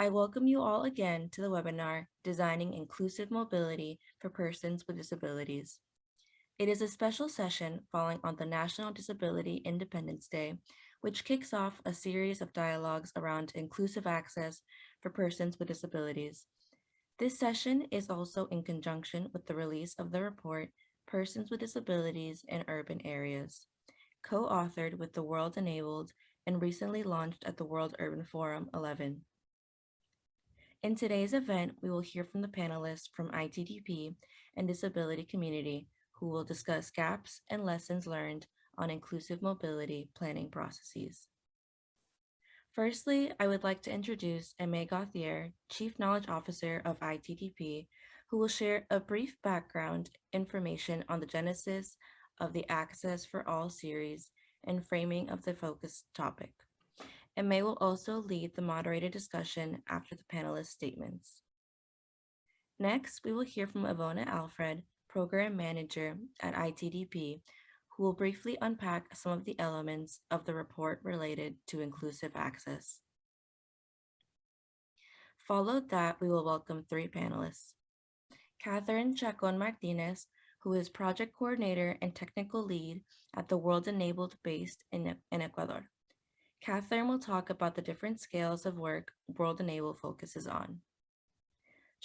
I welcome you all again to the webinar, Designing Inclusive Mobility for Persons with Disabilities. It is a special session following on the National Disability Independence Day, which kicks off a series of dialogues around inclusive access for persons with disabilities. This session is also in conjunction with the release of the report, Persons with Disabilities in Urban Areas, co-authored with the World Enabled and recently launched at the World Urban Forum 11. In today's event, we will hear from the panelists from ITDP and disability community who will discuss gaps and lessons learned on inclusive mobility planning processes. Firstly, I would like to introduce Aimee Gauthier, Chief Knowledge Officer of ITDP, who will share a brief background information on the genesis of the Access for All series and framing of the focus topic. Aimee will also lead the moderated discussion after the panelists' statements. Next, we will hear from Ivona Alfred, Program Manager at ITDP, who will briefly unpack some of the elements of the report related to inclusive access. Followed that, we will welcome three panelists. Catherine Chacon Martinez, who is Project Coordinator and Technical Lead at the World Enabled based in Ecuador. Catherine will talk about the different scales of work World Enable focuses on.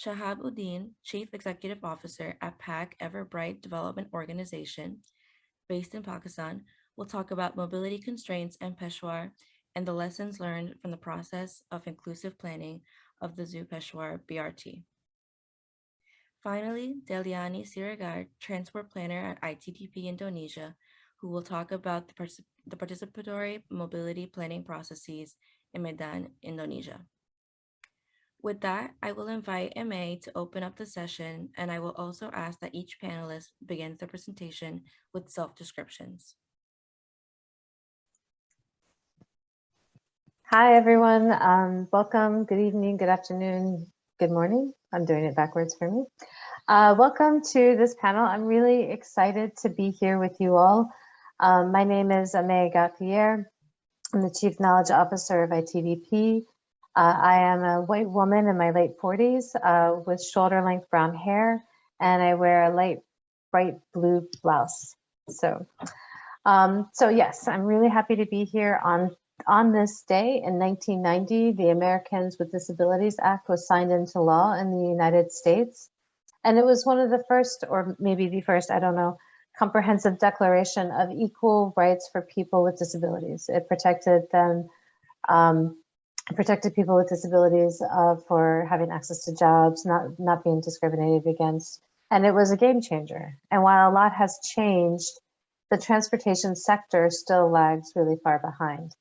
Shahab Uddin, Chief Executive Officer at PAC Everbright Development Organization, based in Pakistan, will talk about mobility constraints in Peshawar and the lessons learned from the process of inclusive planning of the Zoo Peshawar BRT. Finally, Deliani Siregar, Transport Planner at ITDP Indonesia, who will talk about the participatory mobility planning processes in Medan, Indonesia. With that, I will invite Aimee to open up the session, and I will also ask that each panelist begins their presentation with self-descriptions. Hi, everyone. Welcome. Good evening, good afternoon, good morning. I'm doing it backwards for me. Welcome to this panel. I'm really excited to be here with you all. My name is Aimee Gauthier. I'm the Chief Knowledge Officer of ITDP. I am a white woman in my late 40s with shoulder-length brown hair, and I wear a light bright blue blouse. So yes, I'm really happy to be here on this day. In 1990, the Americans with Disabilities Act was signed into law in the United States. And it was one of the first, or maybe the first, I don't know, comprehensive declaration of equal rights for people with disabilities. It protected them, protected people with disabilities for having access to jobs, not being discriminated against. And it was a game changer. And while a lot has changed, the transportation sector still lags really far behind.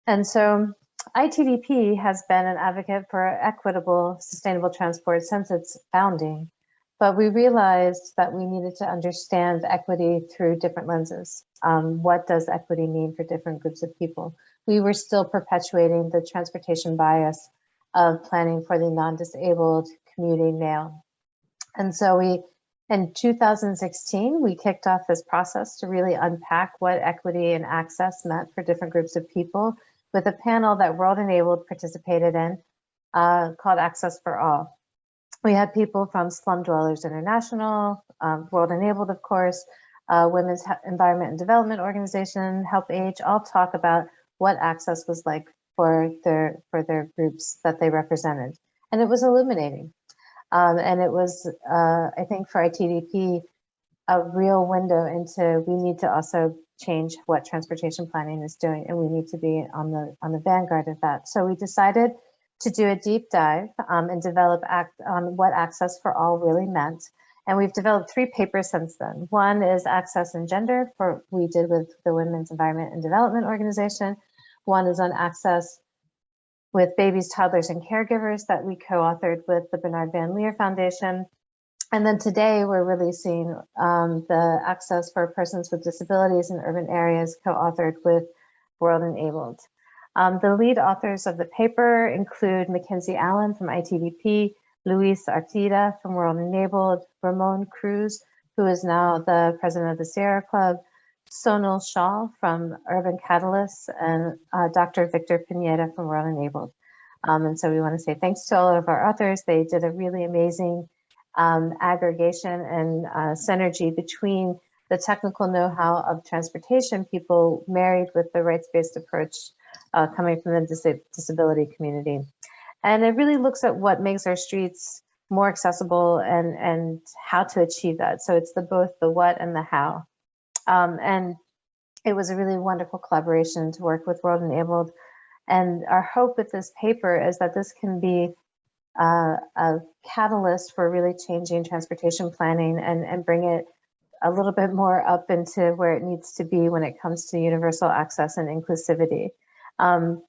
And so ITDP has been an advocate for equitable, sustainable transport since its founding. But we realized that we needed to understand equity through different lenses. What does equity mean for different groups of people? We were still perpetuating the transportation bias of planning for the non-disabled commuting male. And so in 2016, we kicked off this process to really unpack what equity and access meant for different groups of people with a panel that World Enabled participated in called Access for All. We had people from Slum Dwellers International, World Enabled, of course, Women's Environment and Development Organization, Help Age, all talk about what access was like for their groups that they represented. And it was illuminating. And it was, I think for ITDP, a real window into we need to also change what transportation planning is doing, and we need to be on the vanguard of that. So we decided to do a deep dive and develop on what Access for All really meant. And we've developed 3 papers since then. One is Access and Gender, we did with the Women's Environment and Development Organization. One is on access with babies, toddlers, and caregivers that we co-authored with the Bernard Van Leer Foundation. And then today we're releasing the Access for Persons with Disabilities in Urban Areas, co-authored with World Enabled. The lead authors of the paper include Mackenzie Allen from ITDP, Luis Artida from World Enabled, Ramon Cruz, who is now the president of the Sierra Club, Sonal Shah from Urban Catalysts, and Dr. Victor Pineda from World Enabled. And so we want to say thanks to all of our authors. They did a really amazing aggregation and synergy between the technical know-how of transportation people married with the rights-based approach coming from the disability community. And it really looks at what makes our streets more accessible and how to achieve that. So it's both the what and the how. And it was a really wonderful collaboration to work with World Enabled. And our hope with this paper is that this can be a catalyst for really changing transportation planning and bring it a little bit more up into where it needs to be when it comes to universal access and inclusivity.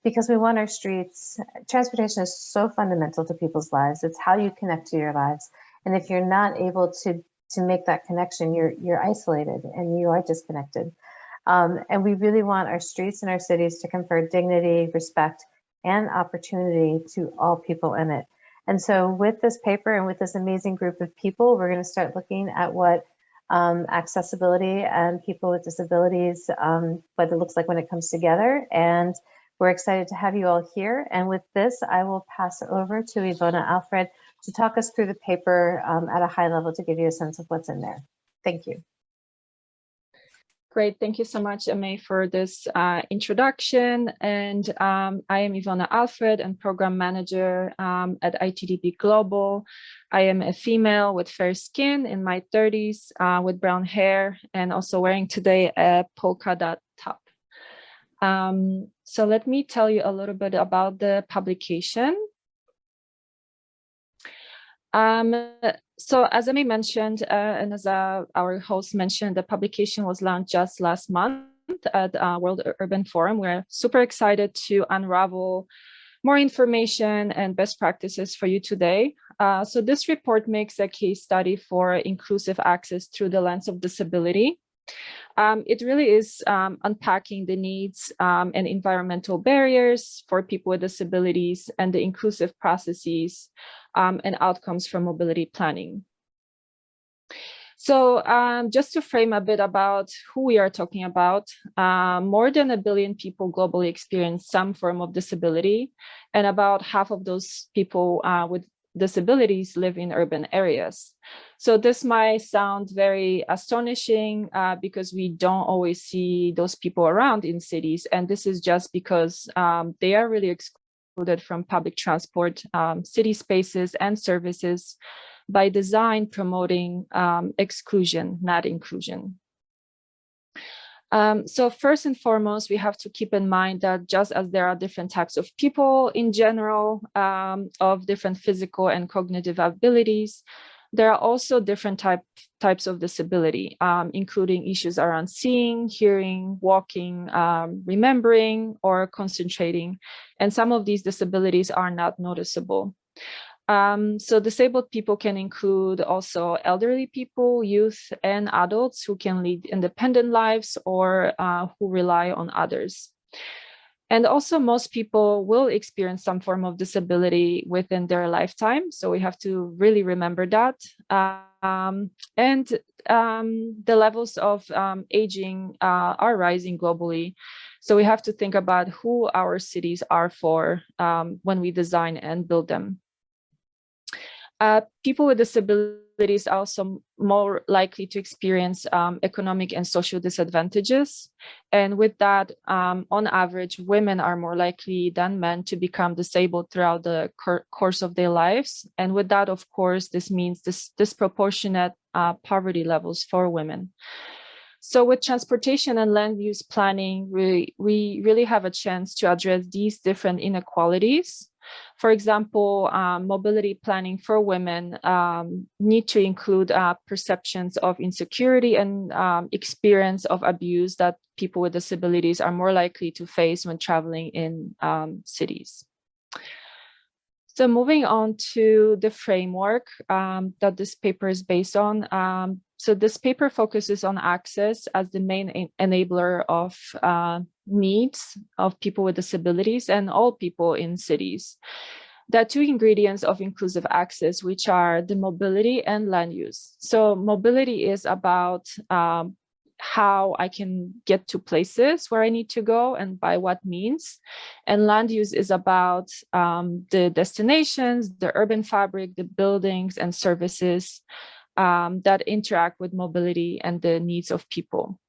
Because we want our streets, transportation is so fundamental to people's lives. It's how you connect to your lives. And if you're not able to make that connection, you're isolated and you are disconnected. And we really want our streets and our cities to confer dignity, respect, and opportunity to all people in it. And so with this paper and with this amazing group of people, we're going to start looking at what accessibility and people with disabilities, what it looks like when it comes together. And we're excited to have you all here. And with this, I will pass over to Ivona Alfred to talk us through the paper at a high level to give you a sense of what's in there. Thank you. Great, thank you so much, Ame, for this introduction. And I am Ivona Alfred and Program Manager at ITDP Global. I am a female with fair skin in my 30s with brown hair and also wearing today a polka dot top. So let me tell you a little bit about the publication. So as Amy mentioned, and as our host mentioned, the publication was launched just last month at World Urban Forum. We're super excited to unravel more information and best practices for you today. So this report makes a case study for inclusive access through the lens of disability. It really is unpacking the needs and environmental barriers for people with disabilities and the inclusive processes and outcomes from mobility planning. So just to frame a bit about who we are talking about, more than 1 billion people globally experience some form of disability, and about half of those people with disabilities live in urban areas. So this might sound very astonishing because we don't always see those people around in cities. And this is just because they are really excluded from public transport, city spaces and services by design promoting exclusion, not inclusion. So first and foremost, we have to keep in mind that just as there are different types of people in general of different physical and cognitive abilities, there are also different types of disability, including issues around seeing, hearing, walking, remembering, or concentrating. And some of these disabilities are not noticeable. So disabled people can include also elderly people, youth, and adults who can lead independent lives or who rely on others. And also most people will experience some form of disability within their lifetime. So we have to really remember that. The levels of aging are rising globally. So we have to think about who our cities are for when we design and build them. People with disabilities are also more likely to experience economic and social disadvantages. And with that, on average, women are more likely than men to become disabled throughout the course of their lives. And with that, of course, this means disproportionate poverty levels for women. So with transportation and land use planning, we really have a chance to address these different inequalities. For example, mobility planning for women need to include perceptions of insecurity and experience of abuse that people with disabilities are more likely to face when traveling in cities. So moving on to the framework that this paper is based on. So this paper focuses on access as the main enabler of needs of people with disabilities and all people in cities. There are two ingredients of inclusive access, which are the mobility and land use. So mobility is about how I can get to places where I need to go and by what means. And land use is about the destinations, the urban fabric, the buildings and services that interact with mobility and the needs of people.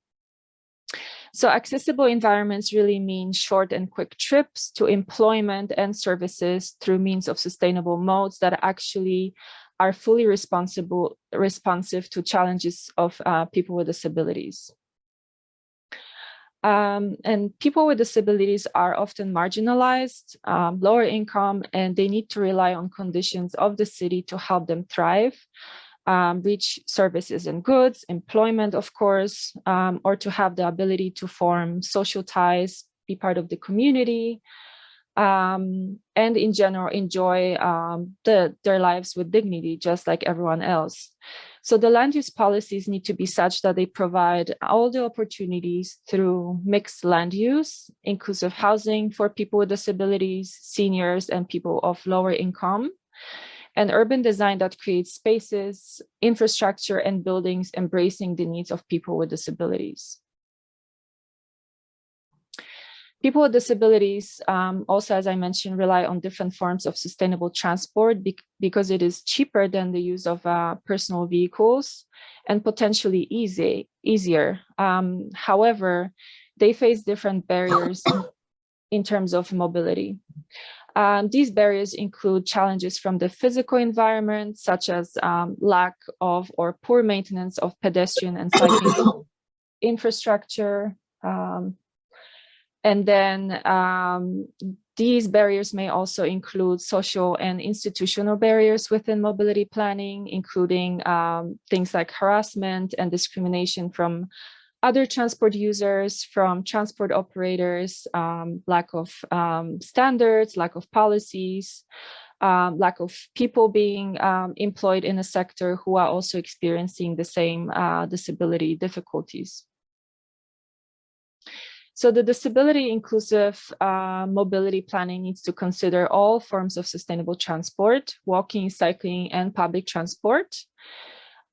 So accessible environments really mean short and quick trips to employment and services through means of sustainable modes that actually are fully responsive to challenges of people with disabilities. And people with disabilities are often marginalized, lower income, and they need to rely on conditions of the city to help them thrive. Reach services and goods, employment, of course, or to have the ability to form social ties, be part of the community, and in general enjoy their lives with dignity, just like everyone else. So the land use policies need to be such that they provide all the opportunities through mixed land use, inclusive housing for people with disabilities, seniors, and people of lower income, and urban design that creates spaces, infrastructure, and buildings embracing the needs of people with disabilities. People with disabilities also, as I mentioned, rely on different forms of sustainable transport because it is cheaper than the use of personal vehicles and potentially easier. However, they face different barriers in terms of mobility. These barriers include challenges from the physical environment, such as lack of or poor maintenance of pedestrian and cycling infrastructure. And then these barriers may also include social and institutional barriers within mobility planning, including things like harassment and discrimination from other transport users, from transport operators, lack of standards, lack of policies, lack of people being employed in a sector who are also experiencing the same disability difficulties. So the disability inclusive mobility planning needs to consider all forms of sustainable transport, walking, cycling, and public transport,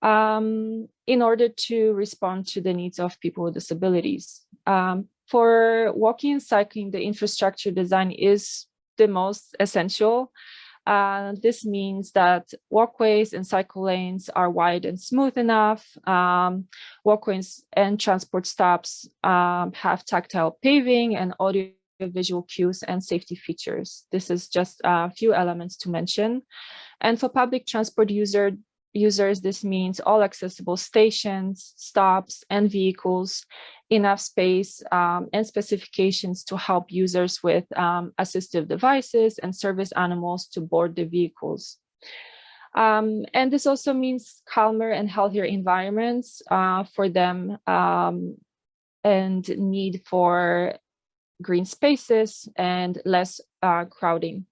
in order to respond to the needs of people with disabilities. For walking and cycling, the infrastructure design is the most essential. This means that walkways and cycle lanes are wide and smooth enough. Walkways and transport stops have tactile paving and audio visual cues and safety features. This is just a few elements to mention. And for public transport users, this means all accessible stations, stops, and vehicles, enough space and specifications to help users with assistive devices and service animals to board the vehicles. And this also means calmer and healthier environments for them and need for green spaces and less crowding.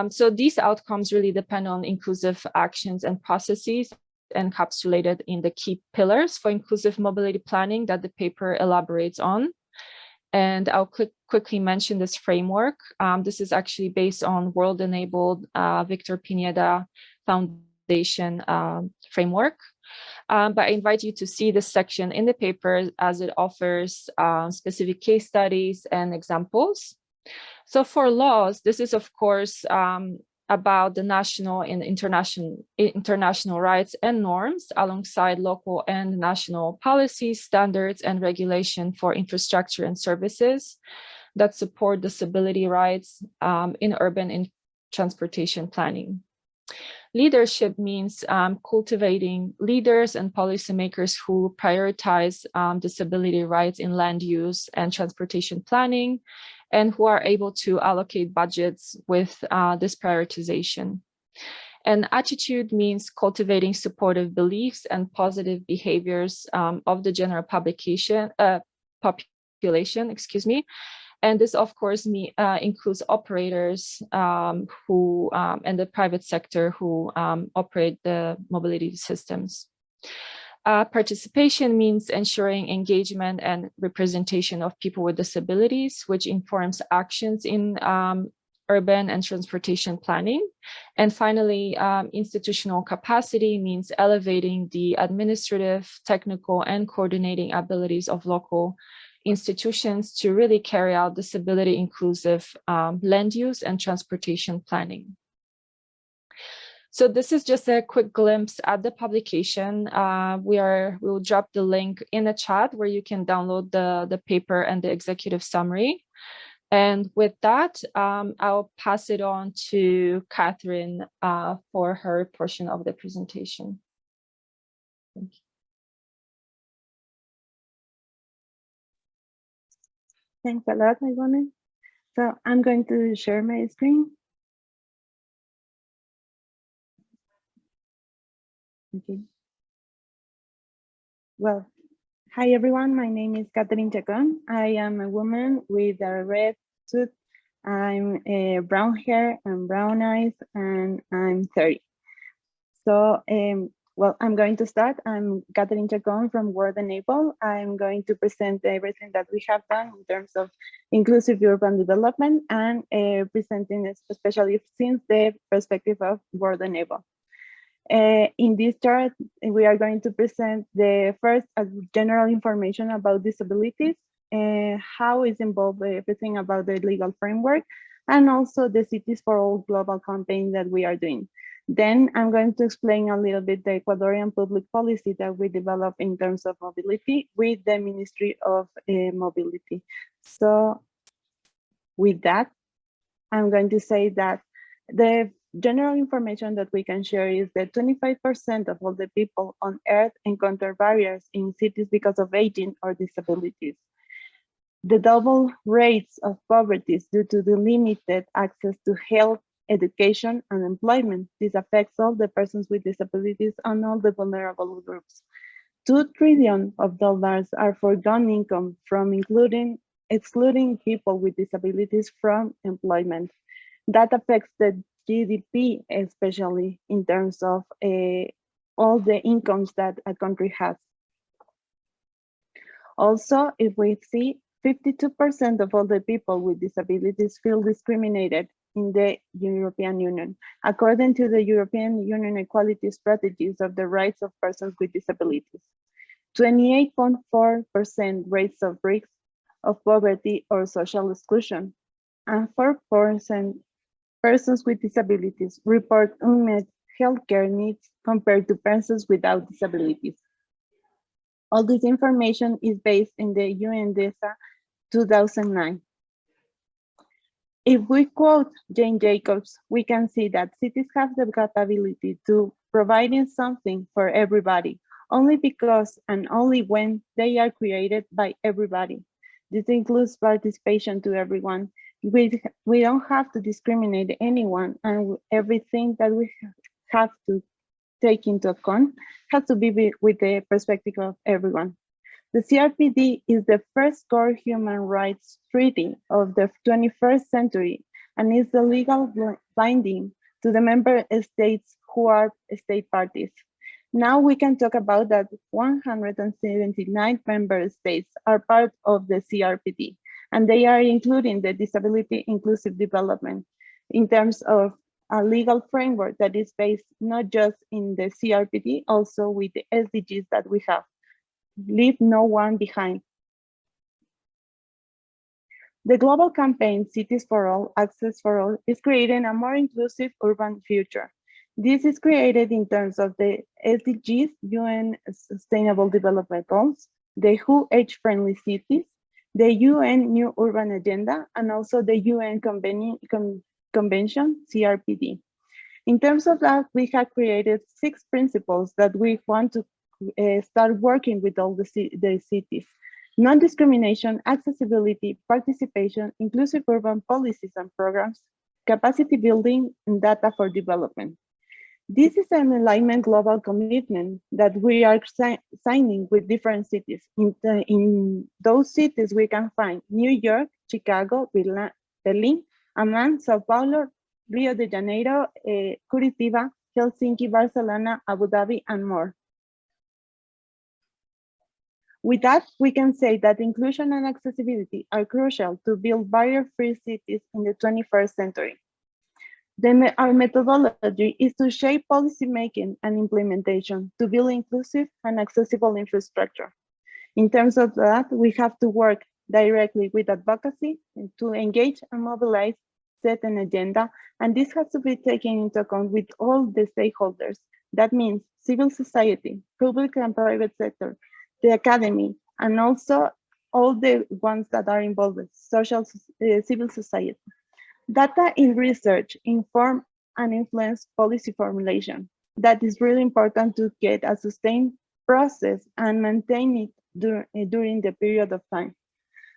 So these outcomes really depend on inclusive actions and processes encapsulated in the key pillars for inclusive mobility planning that the paper elaborates on. And I'll quickly mention this framework. This is actually based on World-Enabled Victor Pineda Foundation framework. But I invite you to see this section in the paper as it offers specific case studies and examples. So for laws, this is, of course, about the national and international rights and norms alongside local and national policies, standards, and regulation for infrastructure and services that support disability rights in urban and transportation planning. Leadership means cultivating leaders and policymakers who prioritize disability rights in land use and transportation planning, and who are able to allocate budgets with this prioritization. And attitude means cultivating supportive beliefs and positive behaviors of the general population, And this, of course, includes operators who and the private sector who operate the mobility systems. Participation means ensuring engagement and representation of people with disabilities, which informs actions in urban and transportation planning. And finally, institutional capacity means elevating the administrative, technical, and coordinating abilities of local institutions to really carry out disability inclusive land use and transportation planning. So this is just a quick glimpse at the publication. We will drop the link in the chat where you can download the paper and the executive summary. And with that, I'll pass it on to Catherine for her portion of the presentation. Thank you. Thanks a lot, Ivone. So I'm going to share my screen. Okay. Well, hi everyone. My name is Catherine Chacon. I am a woman with a red suit. I'm brown hair and brown eyes, and I'm 30. So, well, I'm going to start. I'm Catherine Chacon from Word Enable. I'm going to present everything that we have done in terms of inclusive urban development and presenting especially since the perspective of Word Enable. In this chart, we are going to present the first general information about disabilities, how is involved everything about the legal framework, and also the Cities for All global campaign that we are doing. Then I'm going to explain a little bit the Ecuadorian public policy that we develop in terms of mobility with the Ministry of Mobility. So with that, I'm going to say that the general information that we can share is that 25% of all the people on Earth encounter barriers in cities because of aging or disabilities. The double rates of poverty due to the limited access to health, education, and employment. This affects all the persons with disabilities and all the vulnerable groups. $2 trillion are foregone income from excluding people with disabilities from employment. That affects the GDP, especially in terms of all the incomes that a country has. Also, if we see 52% of all the people with disabilities feel discriminated in the European Union, according to the European Union Equality Strategies of the Rights of Persons with Disabilities. 28.4% rates of risk of poverty or social exclusion, and 4% persons with disabilities report unmet healthcare needs compared to persons without disabilities. All this information is based in the UNDESA 2009. If we quote Jane Jacobs, we can see that cities have the capability to providing something for everybody, only because and only when they are created by everybody. This includes participation to everyone. We don't have to discriminate anyone, and everything that we have to take into account has to be with the perspective of everyone. The CRPD is the first core human rights treaty of the 21st century and is the legal binding to the member states who are state parties. Now we can talk about that 179 member states are part of the CRPD, and they are including the disability inclusive development in terms of a legal framework that is based not just in the CRPD, also with the SDGs that we have. Leave no one behind. The global campaign Cities for All, Access for All is creating a more inclusive urban future. This is created in terms of the SDGs, UN Sustainable Development Goals, the WHO Age-Friendly Cities, the UN New Urban Agenda, and also the UN Convention, CRPD. In terms of that, we have created 6 principles that we want to start working with all the cities. Non-discrimination, accessibility, participation, inclusive urban policies and programs, capacity building, and data for development. This is an alignment global commitment that we are signing with different cities. In those cities, we can find New York, Chicago, Berlin, Amman, Sao Paulo, Rio de Janeiro, Curitiba, Helsinki, Barcelona, Abu Dhabi, and more. With that, we can say that inclusion and accessibility are crucial to build barrier-free cities in the 21st century. Our methodology is to shape policy making and implementation to build inclusive and accessible infrastructure. In terms of that, we have to work directly with advocacy and to engage and mobilize, set an agenda, and this has to be taken into account with all the stakeholders. That means civil society, public and private sector, the academy, and also all the ones that are involved with civil society. Data in research inform and influence policy formulation. That is really important to get a sustained process and maintain it during the period of time.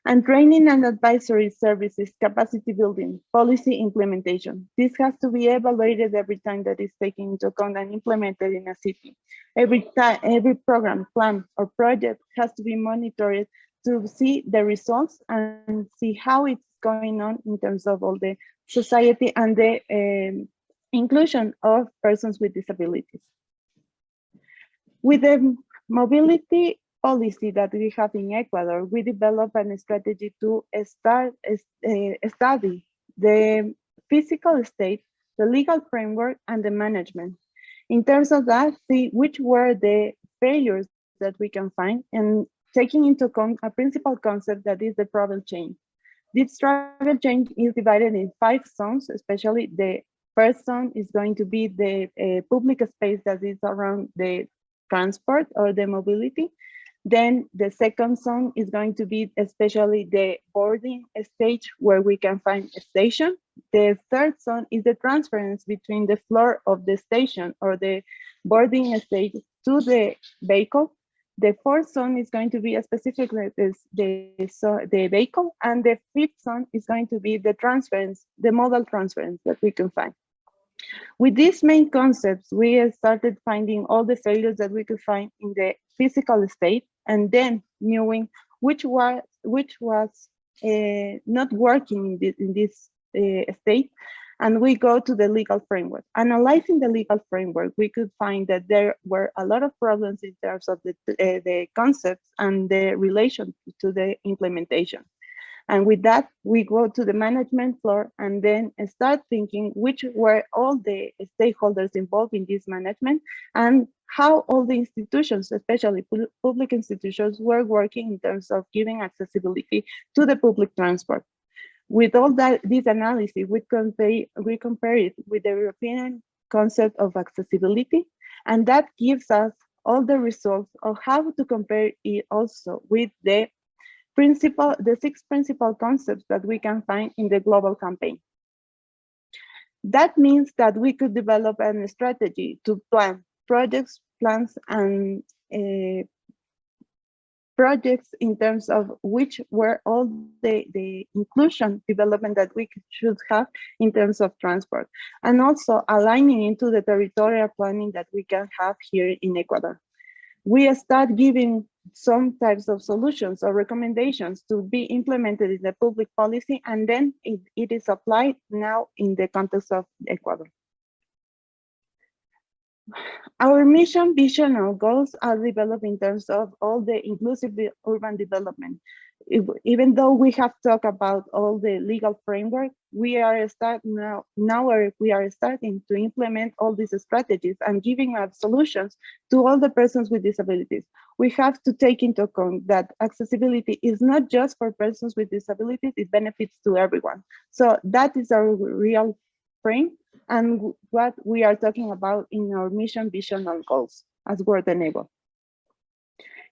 And training and advisory services, capacity building, policy implementation. This has to be evaluated every time that is taken into account and implemented in a city. Every program, plan, or project has to be monitored to see the results and see how it's going on in terms of all the society and the inclusion of persons with disabilities. With the mobility policy that we have in Ecuador, we develop a strategy to study the physical state, the legal framework, and the management. In terms of that, see which were the failures that we can find and taking into account a principal concept that is the travel chain. This travel chain is divided in 5 zones, especially the first zone is going to be the public space that is around the transport or the mobility. Then the second zone is going to be especially the boarding stage where we can find a station. The third zone is the transference between the floor of the station or the boarding stage to the vehicle. The fourth zone is going to be specifically the vehicle, and the fifth zone is going to be the transference, the modal transference that we can find. With these main concepts, we started finding all the failures that we could find in the physical state, and then knowing which was not working in this state, and we go to the legal framework. Analyzing the legal framework, we could find that there were a lot of problems in terms of the concepts and the relation to the implementation. And with that, we go to the management floor and then start thinking which were all the stakeholders involved in this management and how all the institutions, especially public institutions, were working in terms of giving accessibility to the public transport. With all this analysis, we compare it with the European concept of accessibility, and that gives us all the results of how to compare it also with the 6 principal concepts that we can find in the global campaign. That means that we could develop a strategy to plan projects, plans, and projects in terms of which were all the inclusion development that we should have in terms of transport, and also aligning into the territorial planning that we can have here in Ecuador. We start giving some types of solutions or recommendations to be implemented in the public policy, and then it is applied now in the context of Ecuador. Our mission, vision, and goals are developed in terms of all the inclusive urban development. Even though we have talked about all the legal framework, we are starting to implement all these strategies and giving up solutions to all the persons with disabilities. We have to take into account that accessibility is not just for persons with disabilities, it benefits to everyone. So that is our real frame and what we are talking about in our mission, vision, and goals as World Enable.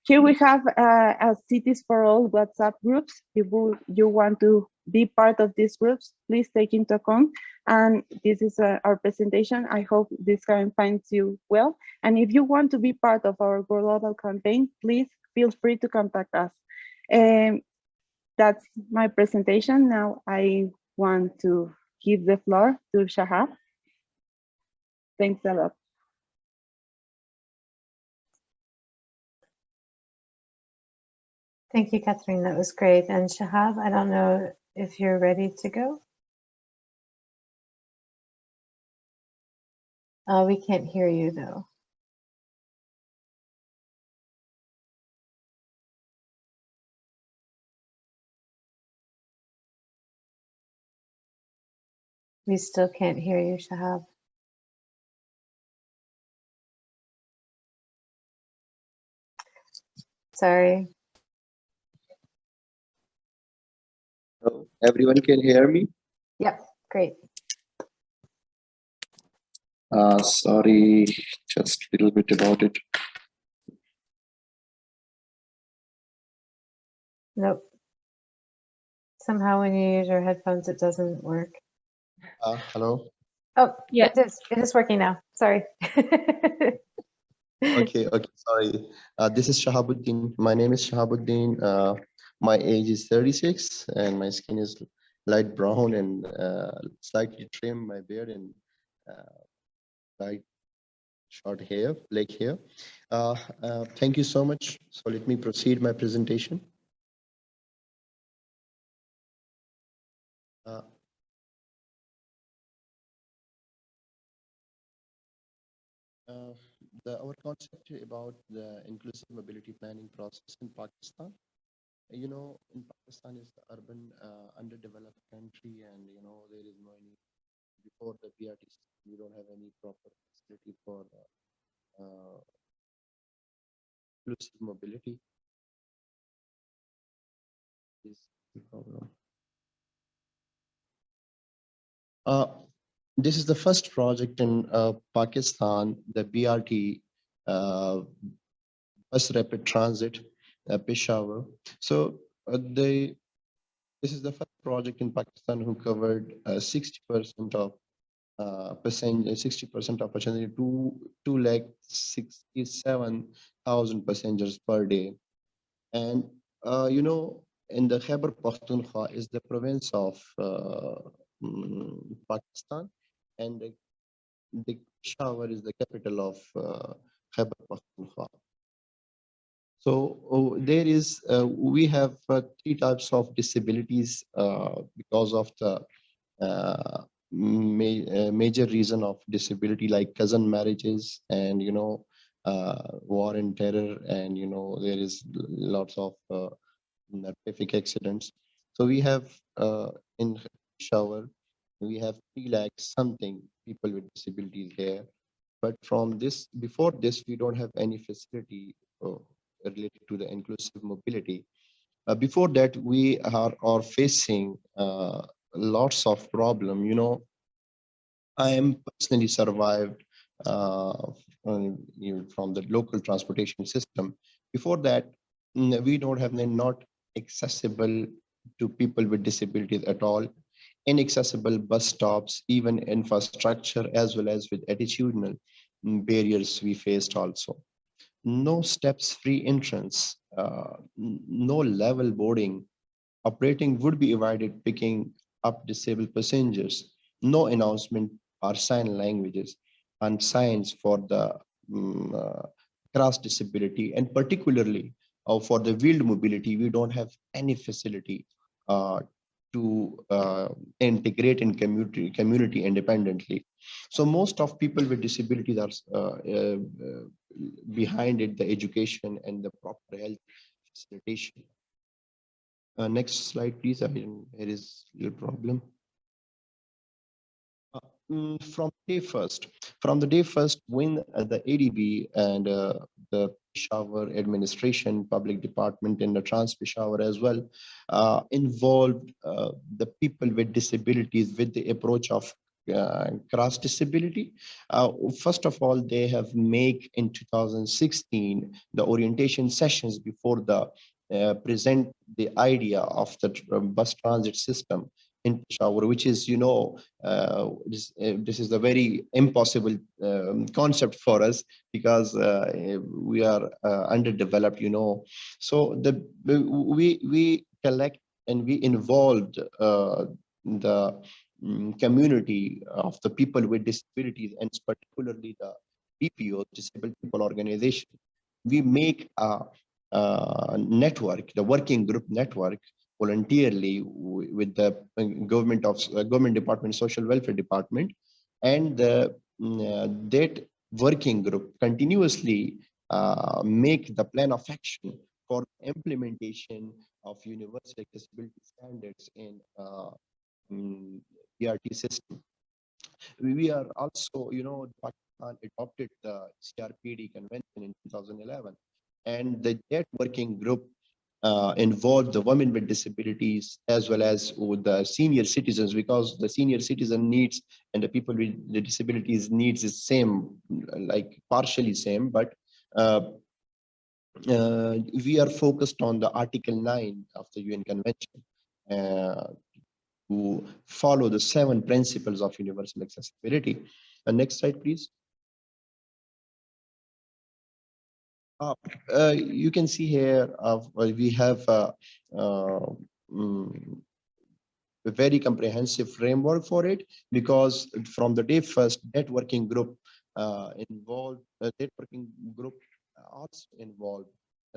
Here we have a Cities for All WhatsApp groups. If you want to be part of these groups, please take into account. And this is our presentation. I hope this finds you well. And if you want to be part of our global campaign, please feel free to contact us. That's my presentation. Now I want to give the floor to Shahab. Thanks a lot. Thank you, Catherine. That was great. And Shahab, I don't know if you're ready to go. We can't hear you though. We still can't hear you, Shahab. Sorry. So everyone can hear me? Yep, great. Sorry, just a little bit about it. Nope. Somehow when you use your headphones, it doesn't work. Hello. Oh, Yeah. it is working now. Sorry. Okay, sorry. This is Shahabuddin. My name is Shahabuddin. My age is 36 and my skin is light brown and slightly trim my beard and light short hair, black hair. Thank you so much. So let me proceed my presentation. Uh, our concept about the inclusive mobility planning process in Pakistan. You know, in Pakistan is the urban underdeveloped country, and you know there is no any before the BRT system, we don't have any proper facility for inclusive mobility. Is the problem. Uh, this is the first project in Pakistan, the BRT bus rapid transit, Peshawar. So this is the first project in Pakistan who covered 60% of passenger, 60% of passenger, 267,000 passengers per day. And you know, in the Khyber Pakhtunkhwa is the province of Pakistan, and the Peshawar is the capital of Khyber Pakhtunkhwa. So there is, we have three types of disabilities because of the major reason of disability, like cousin marriages and, you know, war and terror, and, you know, there is lots of traffic accidents. So we have in Shower, we have 3 lakh something people with disabilities there. But from this, before this, we don't have any facility related to the inclusive mobility. Before that, we are facing lots of problem. You know, I am personally survived from the local transportation system. Before that, we don't have, they're not accessible to people with disabilities at all. Inaccessible bus stops, even infrastructure, as well as with attitudinal barriers we faced also. No steps free entrance, no level boarding. Operating would be avoided picking up disabled passengers. No announcement or sign languages and signs for the cross disability, and particularly for the wheeled mobility, we don't have any facility uh, to integrate in community independently. So most of people with disabilities are behind it, the education and the proper health facilitation. Next slide, please. There is a little problem. From the day first, when the ADB and the Peshawar administration, public department, and the Trans Peshawar as well, involved the people with disabilities with the approach of cross disability. First of all, they have make in 2016 the orientation sessions before the present the idea of the bus transit system in Peshawar, which is, you know, this is a very impossible concept for us because we are underdeveloped, you know. So we collect and we involved the community of the people with disabilities, and particularly the DPO, Disabled People Organization. We make a network, the working group network, voluntarily with the government department, social welfare department, and that working group continuously make the plan of action for implementation of universal accessibility standards in ERT system. We are also, Pakistan adopted the CRPD convention in 2011, and that working group involved the women with disabilities as well as with the senior citizens, because the senior citizen needs and the people with the disabilities needs is same, like partially same, but uh, we are focused on the Article 9 of the UN Convention uh, to follow the 7 principles of universal accessibility. Next slide, please. You can see here we have mm, a very comprehensive framework for it, because from the day first, that working group also involved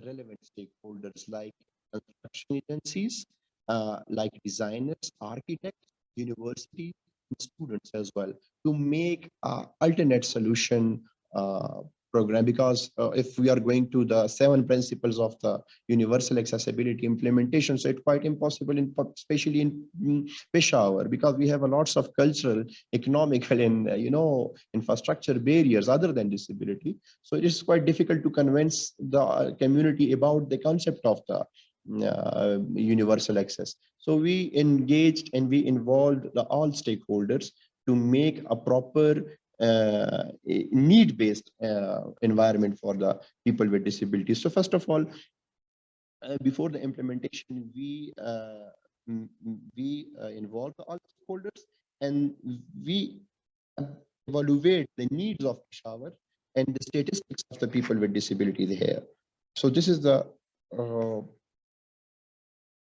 relevant stakeholders like construction agencies, like designers, architects, universities, and students as well, to make alternate solution uh, program. Because if we are going to the 7 principles of the universal accessibility implementation, so it's quite impossible in, especially in Peshawar, because we have a lots of cultural, economical, and infrastructure barriers other than disability. So it is quite difficult to convince the community about the concept of the universal access. So we engaged and we involved all stakeholders to make a proper need-based environment for the people with disabilities. So first of all, before the implementation, we involve all stakeholders, and we evaluate the needs of Peshawar and the statistics of the people with disabilities here. So this is the uh,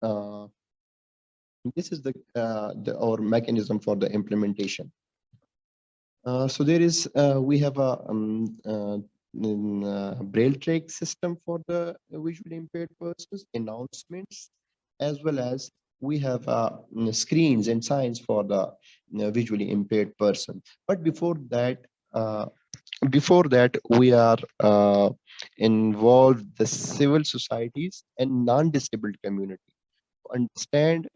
uh, our mechanism for the implementation. So there is we have a braille track system for the visually impaired persons, announcements, as well as we have screens and signs for the visually impaired person. But uh, before that, we are involved the civil societies and non-disabled community to understand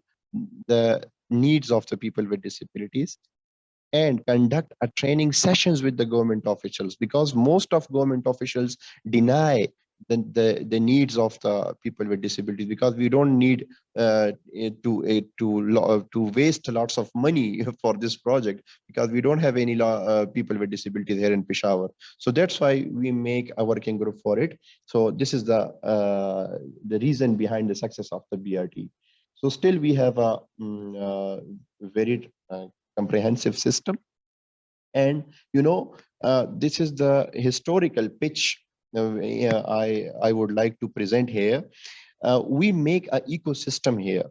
the needs of the people with disabilities, and conduct a training sessions with the government officials, because most of government officials deny the needs of the people with disabilities, because we don't need to waste lots of money for this project, because we don't have any people with disabilities here in Peshawar. So that's why we make a working group for it. So this is the reason behind the success of the BRT. So still we have a very comprehensive system. And this is the historical pitch I would like to present here. We make an ecosystem here.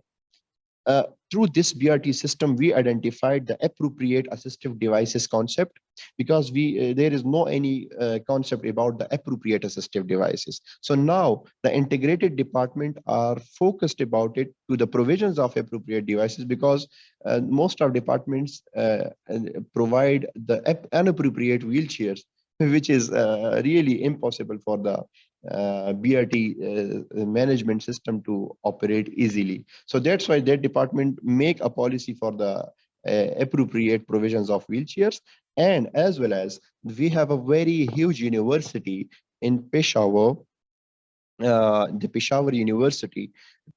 Through this BRT system, we identified the appropriate assistive devices concept, because there is no any concept about the appropriate assistive devices. So now the integrated department are focused about it to the provisions of appropriate devices, because most of departments provide the inappropriate wheelchairs, which is really impossible for the BRT management system to operate easily. So that's why that department make a policy for the appropriate provisions of wheelchairs. And as well as we have a very huge university in Peshawar, the Peshawar University.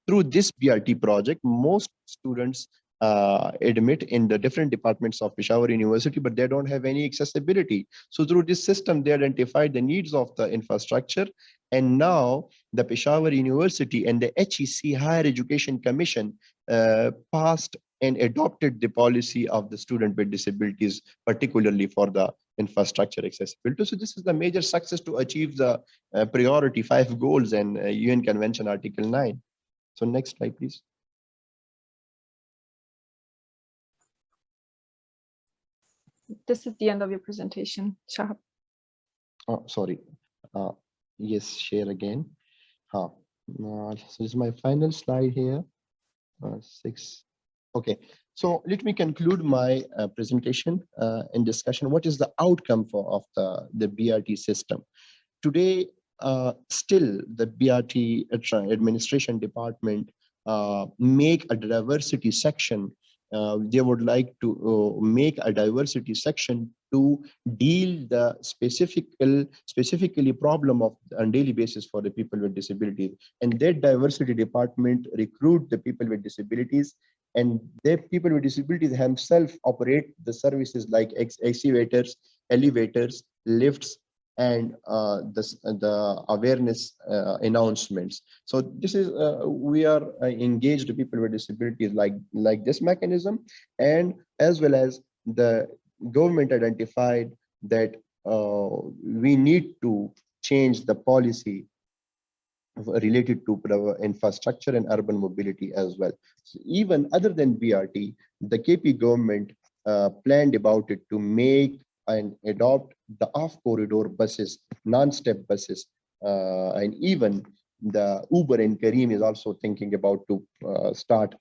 Through this BRT project, most students admit in the different departments of Peshawar University, but they don't have any accessibility. So through this system, they identified the needs of the infrastructure. And now the Peshawar University and the HEC Higher Education Commission passed and adopted the policy of the student with disabilities, particularly for the infrastructure accessibility. So this is the major success to achieve the priority 5 goals and UN Convention Article 9. So next slide, please. This is the end of your presentation, Shahab. Oh, sorry. Yes, share again. So this is my final slide here. 6. Okay. So let me conclude my presentation and discussion. What is the outcome of the BRT system? Today, still the BRT administration department make a diversity section they would like to make a diversity section to deal the specifically problem of on daily basis for the people with disabilities. And that diversity department recruit the people with disabilities, and their people with disabilities themselves operate the services like excavators, elevators, lifts, and the awareness announcements. So this is we are engaged people with disabilities like this mechanism, and as well as the government identified that we need to change the policy related to infrastructure and urban mobility as well. So even other than BRT, the KP government planned about it to make and adopt the off-corridor buses, non-step buses, and even the Uber and Careem is also thinking about to start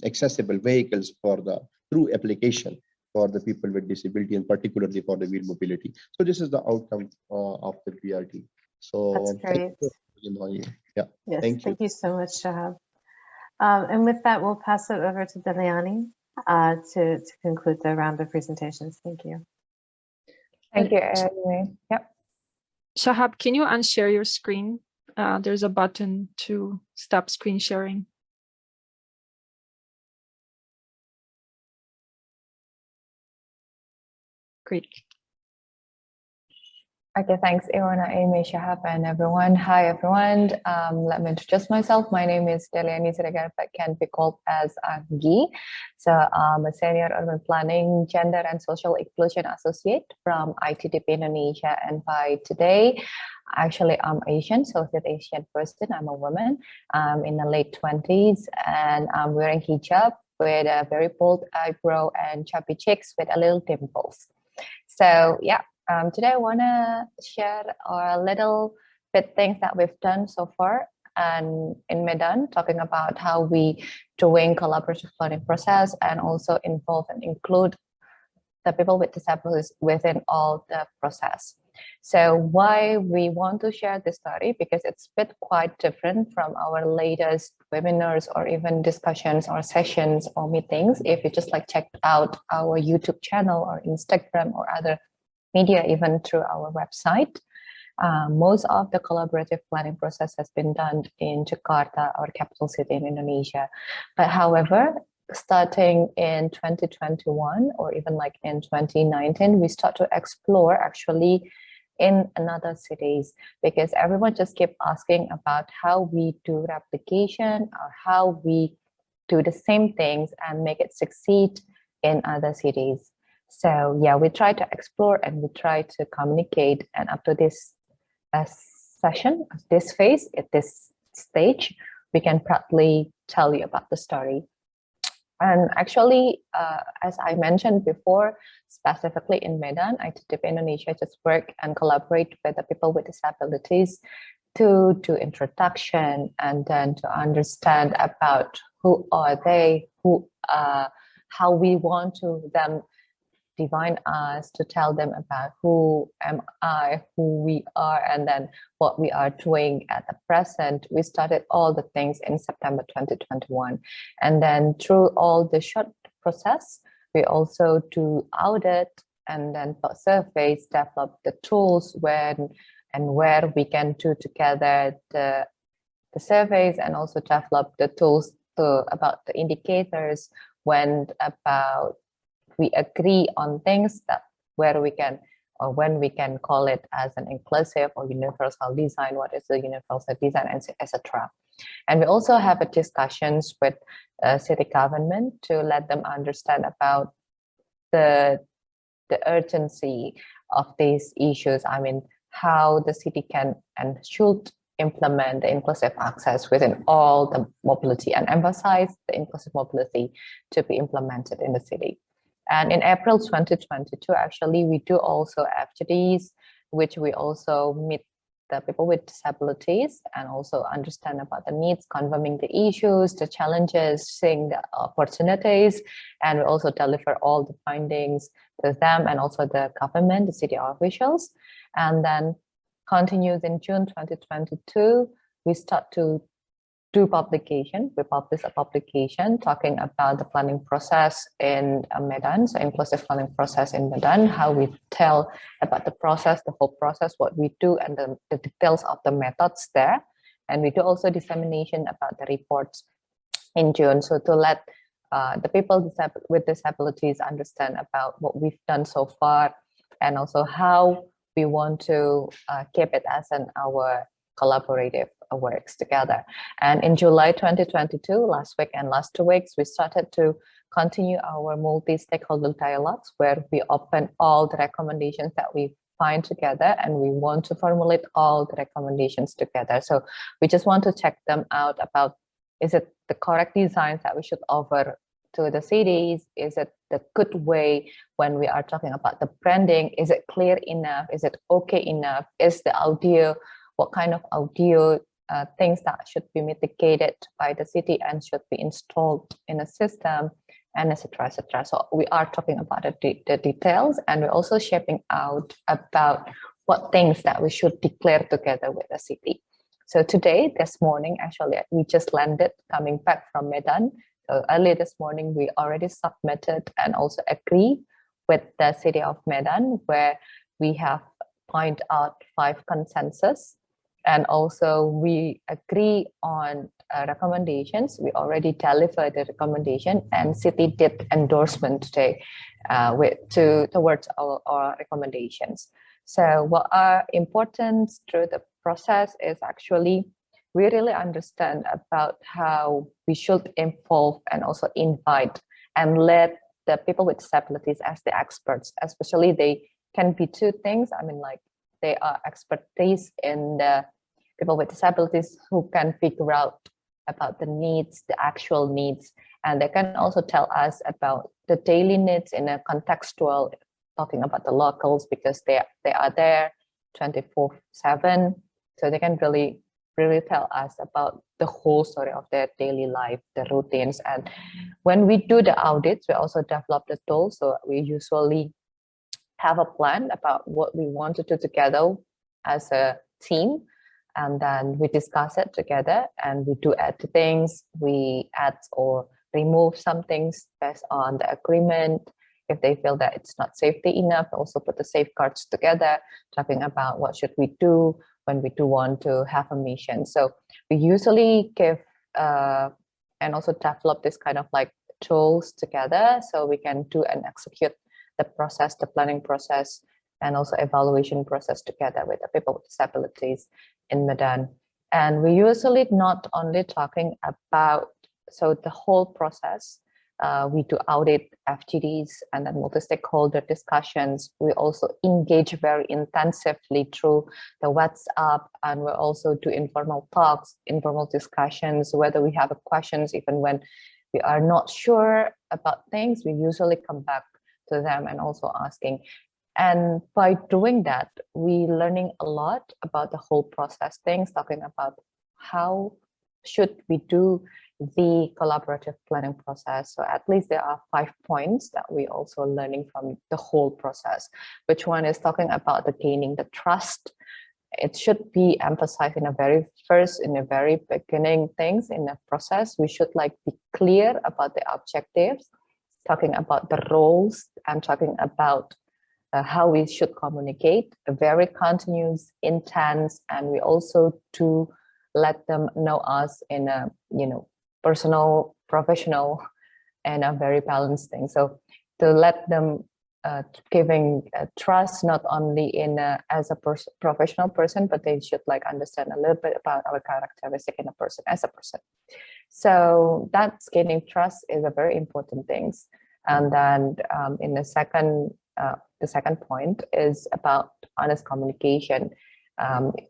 accessible vehicles for the through application for the people with disability, and particularly for the wheel mobility. So this is the outcome of the BRT. So That's great. Yeah, Yes, thank you. Thank you so much, Shahab. And with that, we'll pass it over to Deliani to conclude the round of presentations. Thank you. Thank you, Amy. Yep. Shahab, can you unshare your screen? There's a button to stop screen sharing. Great. Okay, thanks, Ivana, Amy, Shahab, and everyone. Hi, everyone. Let me introduce myself. My name is Deliani Siregar, but can be called as Anggi. So I'm a Senior Urban Planning, Gender and Social Inclusion Associate from ITDP Indonesia. And by today, actually, I'm Asian, Southeast Asian person. I'm a woman. I'm in the late 20s, and I'm wearing hijab with a very bold eyebrow and chubby cheeks with a little dimples. So yeah. Today I want to share a little bit things that we've done so far and in Medan, talking about how we doing collaborative planning process and also involve and include the people with disabilities within all the process. So why we want to share this story, because it's a bit quite different from our latest webinars or even discussions or sessions or meetings. If you just like check out our YouTube channel or Instagram or other media, even through our website. Most of the collaborative planning process has been done in Jakarta, our capital city in Indonesia. But however, starting in 2021 or even like in 2019, we start to explore actually in another cities, because everyone just keep asking about how we do replication or how we do the same things and make it succeed in other cities. So yeah, we try to explore and we try to communicate, and up to this session, this phase, at this stage, we can proudly tell you about the story. And actually, as I mentioned before, specifically in Medan, ITDP Indonesia just work and collaborate with the people with disabilities to do introduction and then to understand about who are they, how we want to them define us, to tell them about who am I, who we are, and then what we are doing at the present. We started all the things in September 2021. And then through all the short process, we also do audit and then for surveys, develop the tools when and where we can do together the surveys, and also develop the tools about the indicators when about we agree on things that where we can or when we can call it as an inclusive or universal design, what is the universal design, and etc. And we also have a discussions with city government to let them understand about the urgency of these issues. I mean, how the city can and should implement the inclusive access within all the mobility and emphasize the inclusive mobility to be implemented in the city. And in April 2022, actually, we do also FGDs, which we also meet the people with disabilities and also understand about the needs, confirming the issues, the challenges, seeing the opportunities, and we also deliver all the findings to them and also the government, the city officials. And then continues in June 2022, we start to do publication. We publish a publication talking about the planning process in Medan, so inclusive planning process in Medan, how we tell about the process, the whole process, what we do, and the details of the methods there. And we do also dissemination about the reports in June, so to let the people with disabilities understand about what we've done so far, and also how we want to keep it as our collaborative works together. And in July 2022, last week and last 2 weeks, we started to continue our multi-stakeholder dialogues, where we open all the recommendations that we find together, and we want to formulate all the recommendations together. So we just want to check them out about, is it the correct designs that we should offer to the cities? Is it the good way when we are talking about the branding? Is it clear enough? Is it okay enough? Is the audio, what kind of audio things that should be mitigated by the city and should be installed in a system, and etc., etc. So we are talking about the details, and we're also shaping out about what things that we should declare together with the city. So today, this morning, actually, we just landed coming back from Medan. So earlier this morning, we already submitted and also agree with the city of Medan, where we have pointed out 5 consensus, and also we agree on recommendations. We already delivered the recommendation, and city did endorsement today towards our recommendations. So what are important through the process is actually we really understand about how we should involve and also invite and let the people with disabilities as the experts, especially they can be 2 things. I mean, like they are expertise in the people with disabilities who can figure out about the needs, the actual needs, and they can also tell us about the daily needs in a contextual, talking about the locals, because they are there 24/7, so they can really tell us about the whole story of their daily life, the routines. And when we do the audits, we also develop the tools. So we usually have a plan about what we want to do together as a team, and then we discuss it together, and we do add things, we add or remove some things based on the agreement. If they feel that it's not safety enough, also put the safeguards together, talking about what should we do when we do want to have a mission. So we usually give and also develop this kind of like tools together, so we can do and execute the process, the planning process, and also evaluation process together with the people with disabilities in Medan. And we usually not only talking about, so the whole process, we do audit FGDs and then multi-stakeholder discussions. We also engage very intensively through the WhatsApp, and we also do informal talks, informal discussions, whether we have questions, even when we are not sure about things, we usually come back to them and also asking. And by doing that, we learning a lot about the whole process things, talking about how should we do the collaborative planning process. So at least there are 5 points that we also learning from the whole process. Which one is talking about the gaining the trust. It should be emphasized in the very beginning things in the process. We should like be clear about the objectives, talking about the roles, and talking about how we should communicate, very continuous, intense, and we also to let them know us in a personal, professional, and a very balanced thing. So to let them giving trust not only in as a professional person, but they should like understand a little bit about our characteristic in a person as a person. So that's gaining trust is a very important thing. And then in the second point is about honest communication.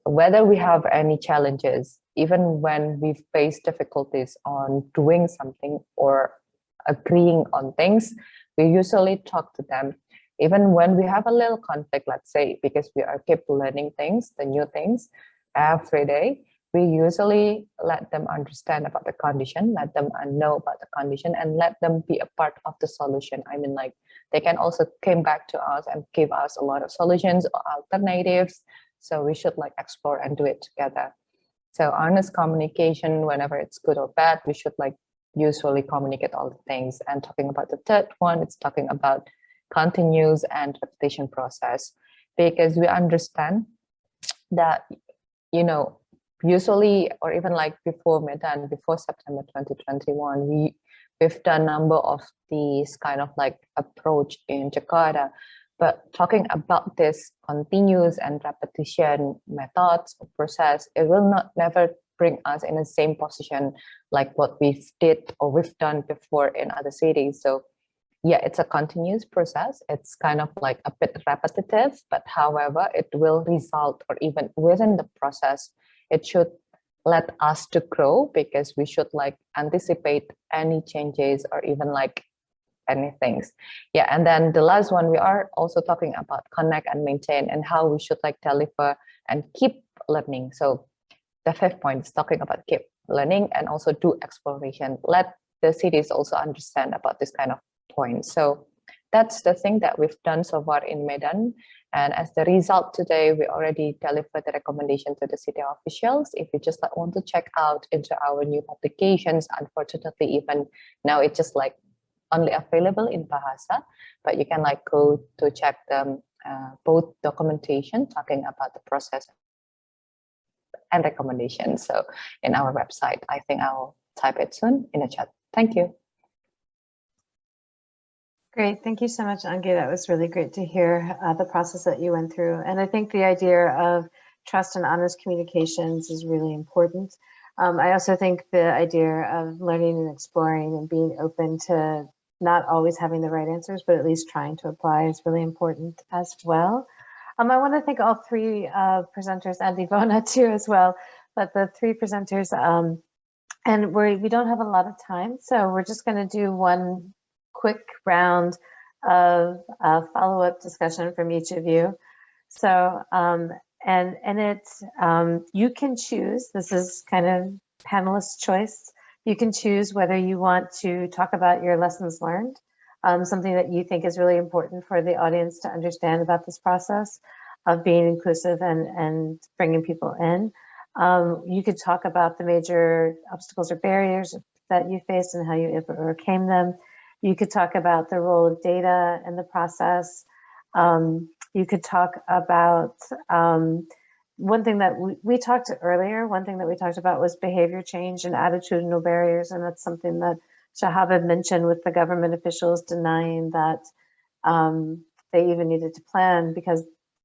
Whether we have any challenges, even when we face difficulties on doing something or agreeing on things, we usually talk to them. Even when we have a little conflict, let's say, because we are keep learning things, the new things every day, we usually let them understand about the condition, let them know about the condition, and let them be a part of the solution. I mean, like they can also come back to us and give us a lot of solutions or alternatives. So we should like explore and do it together. So honest communication, whenever it's good or bad, we should like usually communicate all the things. And talking about the third one, it's talking about continuous and repetition process, because we understand that, you know, usually, or even like before Medan, before September 2021, we've done a number of these kind of like approach in Jakarta. But talking about this continuous and repetition methods or process, it will not never bring us in the same position like what we've did or we've done before in other cities. So yeah, it's a continuous process. It's kind of like a bit repetitive, but however, it will result, or even within the process, it should let us to grow, because we should like anticipate any changes or even like anything. Yeah, and then the last one, we are also talking about connect and maintain, and how we should like deliver and keep learning. So the fifth point is talking about keep learning and also do exploration. Let the cities also understand about this kind of point. So that's the thing that we've done so far in Medan. And as the result today, we already delivered the recommendation to the city officials. If you just like want to check out into our new publications, unfortunately, even now it's just like only available in Bahasa, but you can like go to check them, both documentation talking about the process and recommendations. So in our website, I think I'll type it soon in the chat. Thank you. Great. Thank you so much, Angie. That was really great to hear the process that you went through. And I think the idea of trust and honest communications is really important. I also think the idea of learning and exploring and being open to not always having the right answers, but at least trying to apply is really important as well. I want to thank all three presenters, and Ivona too as well, but the three presenters, and we don't have a lot of time, so we're just going to do one quick round of follow-up discussion from each of you. So, you can choose, this is kind of panelist choice, you can choose whether you want to talk about your lessons learned, something that you think is really important for the audience to understand about this process of being inclusive and bringing people in. You could talk about the major obstacles or barriers that you faced and how you overcame them. You could talk about the role of data in the process. You could talk about one thing that we talked earlier, one thing that we talked about was behavior change and attitudinal barriers. And that's something that Shahab had mentioned, with the government officials denying that they even needed to plan because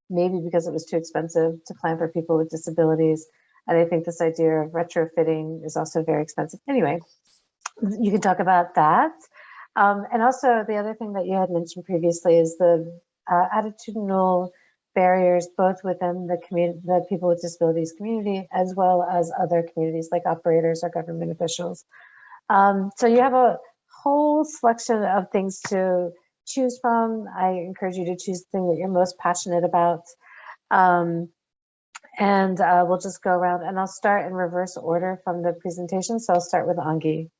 it was too expensive to plan for people with disabilities. And I think this idea of retrofitting is also very expensive. Anyway, you can talk about that. And also the other thing that you had mentioned previously is the attitudinal barriers, both within the community, the people with disabilities community, as well as other communities like operators or government officials. So you have a whole selection of things to choose from. I encourage you to choose the thing that you're most passionate about. And we'll just go around, and I'll start in reverse order from the presentation. So I'll start with Angie.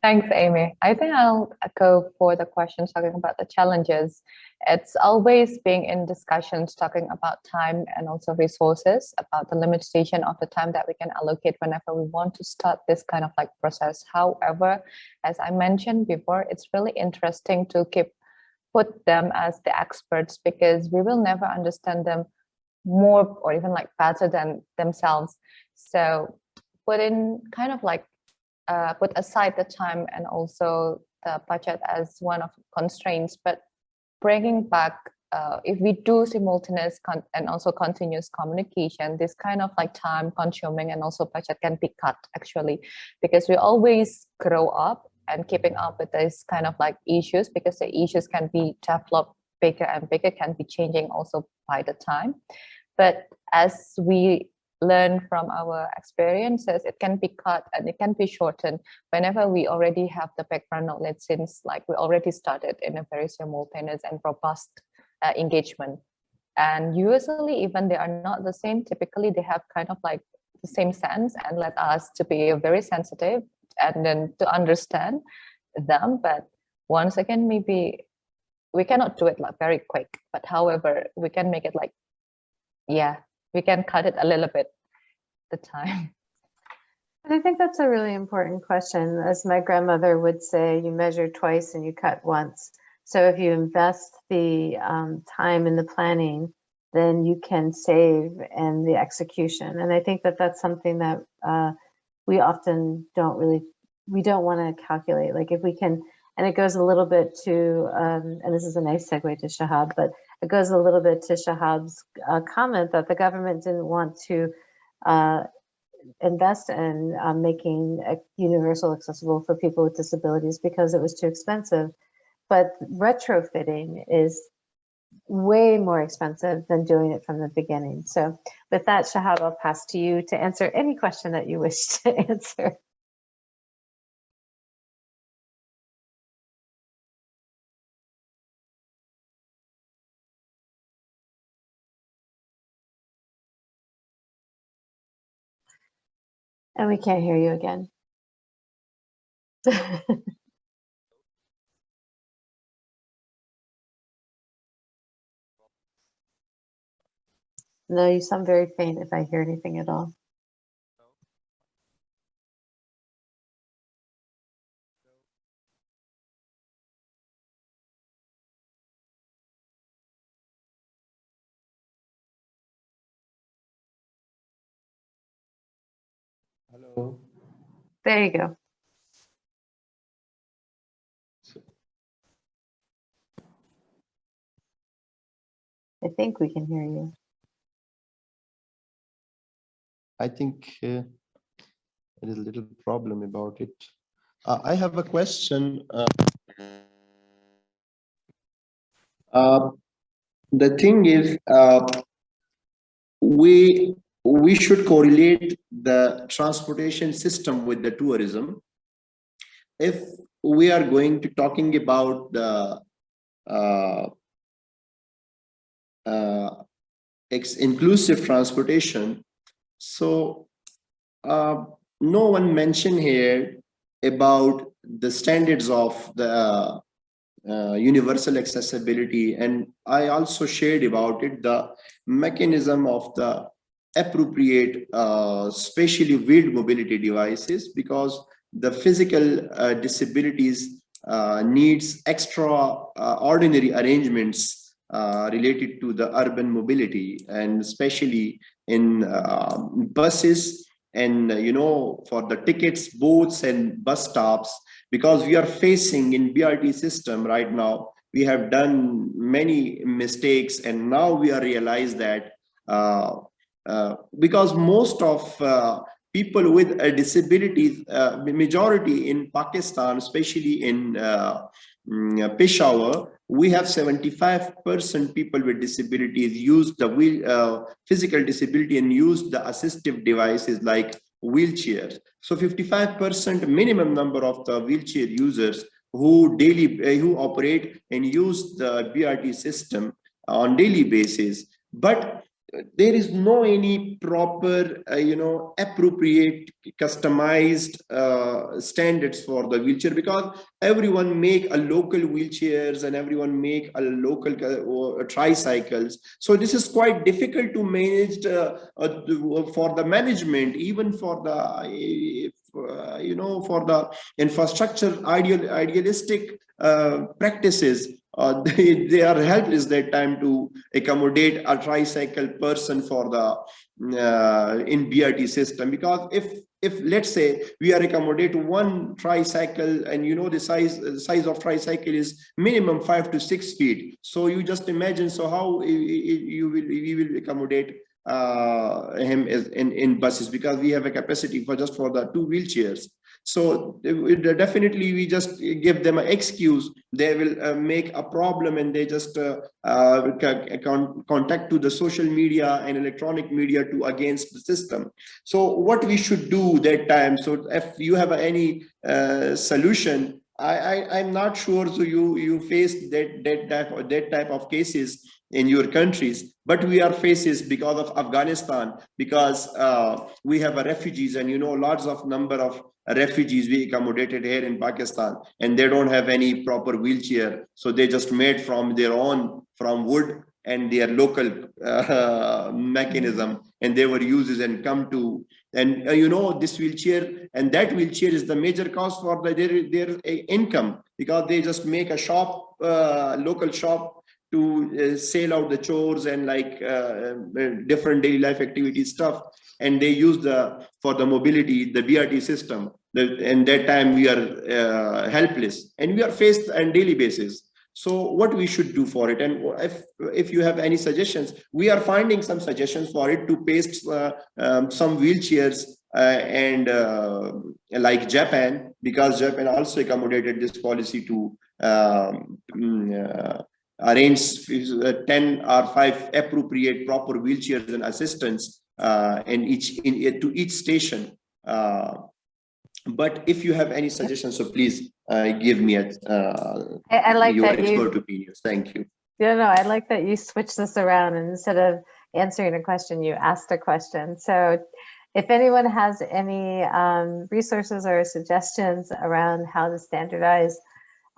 Thanks, Amy. I think I'll go for the questions talking about the challenges. It's always being in discussions talking about time and also resources, about the limitation of the time that we can allocate whenever we want to start this kind of like process. However, as I mentioned before, it's really interesting to put them as the experts, because we will never understand them more or even like better than themselves. So put in kind of like put aside the time and also the budget as one of the constraints, but bringing back, if we do simultaneous and also continuous communication, this kind of like time consuming and also budget can be cut actually, because we always grow up and keeping up with this kind of like issues, because the issues can be developed bigger and bigger, can be changing also by the time. But as we learn from our experiences, it can be cut and it can be shortened whenever we already have the background knowledge, since like we already started in a very simultaneous and robust engagement. And usually even they are not the same, typically they have kind of like the same sense and let us to be very sensitive and then to understand them. But once again, maybe we cannot do it like very quick, but however, we can make it like, yeah, we can cut it a little bit. the time? And I think that's a really important question. As my grandmother would say, you measure twice and you cut once. So if you invest the time in the planning, then you can save in the execution. And I think that that's something that we often we don't want to calculate. Like if we can, and it goes a little bit to, and this is a nice segue to Shahab, but it goes a little bit to Shahab's comment that the government didn't want to invest in making universal accessible for people with disabilities because it was too expensive. But retrofitting is way more expensive than doing it from the beginning. So with that, Shahab, I'll pass to you to answer any question that you wish to answer. And we can't hear you again. No, you sound very faint if I hear anything at all. Hello. There you go. I think we can hear you. I think there is a little problem about it. I have a question. The thing is, we should correlate the transportation system with the tourism. If we are going to talking about the inclusive transportation, so no one mentioned here about the standards of the universal accessibility, and I also shared about it the mechanism of the appropriate spatially wheeled mobility devices, because the physical disabilities needs extraordinary arrangements related to the urban mobility, and especially in buses and for the tickets, boats and bus stops, because we are facing in BRT system right now, we have done many mistakes, and now we are realized that because most of people with a disability, majority in Pakistan, especially in Peshawar, we have 75% people with disabilities use the physical disability and use the assistive devices like wheelchairs. So 55% minimum number of the wheelchair users who who operate and use the BRT system on daily basis, but there is no any proper appropriate customized standards for the wheelchair, because everyone make a local wheelchairs and everyone make a local tricycles. So this is quite difficult to manage for the management, even for the for the infrastructure idealistic practices. They are helpless that time to accommodate a tricycle person for the in BRT system, because if let's say we are accommodate one tricycle, and the size of tricycle is minimum 5 to 6 feet, so you just imagine, so how we will accommodate him in buses, because we have a capacity for just for the 2 wheelchairs. So definitely we just give them an excuse, they will make a problem, and they just contact to the social media and electronic media to against the system. So what we should do that time, so if you have any solution, I'm not sure, so you face that type of cases in your countries, but we are faces because of Afghanistan, because we have refugees, and lots of number of refugees we accommodated here in Pakistan, and they don't have any proper wheelchair, so they just made from their own, from wood and their local mechanism, and they were used and come to And this wheelchair and that wheelchair is the major cause for their income, because they just make a shop, local shop, to sail out the chores and different daily life activity stuff, and they use for the mobility the BRT system. And that time we are helpless, and we are faced on daily basis. So what we should do for it, and if you have any suggestions, we are finding some suggestions for it, to paste some wheelchairs, and like Japan, because Japan also accommodated this policy to arrange 10 or 5 appropriate proper wheelchairs and assistants to each station. But if you have any suggestions, so please give me I like your that expert opinions. Thank you. No, I like that you switch this around, and instead of answering a question, you asked a question. So if anyone has any resources or suggestions around how to standardize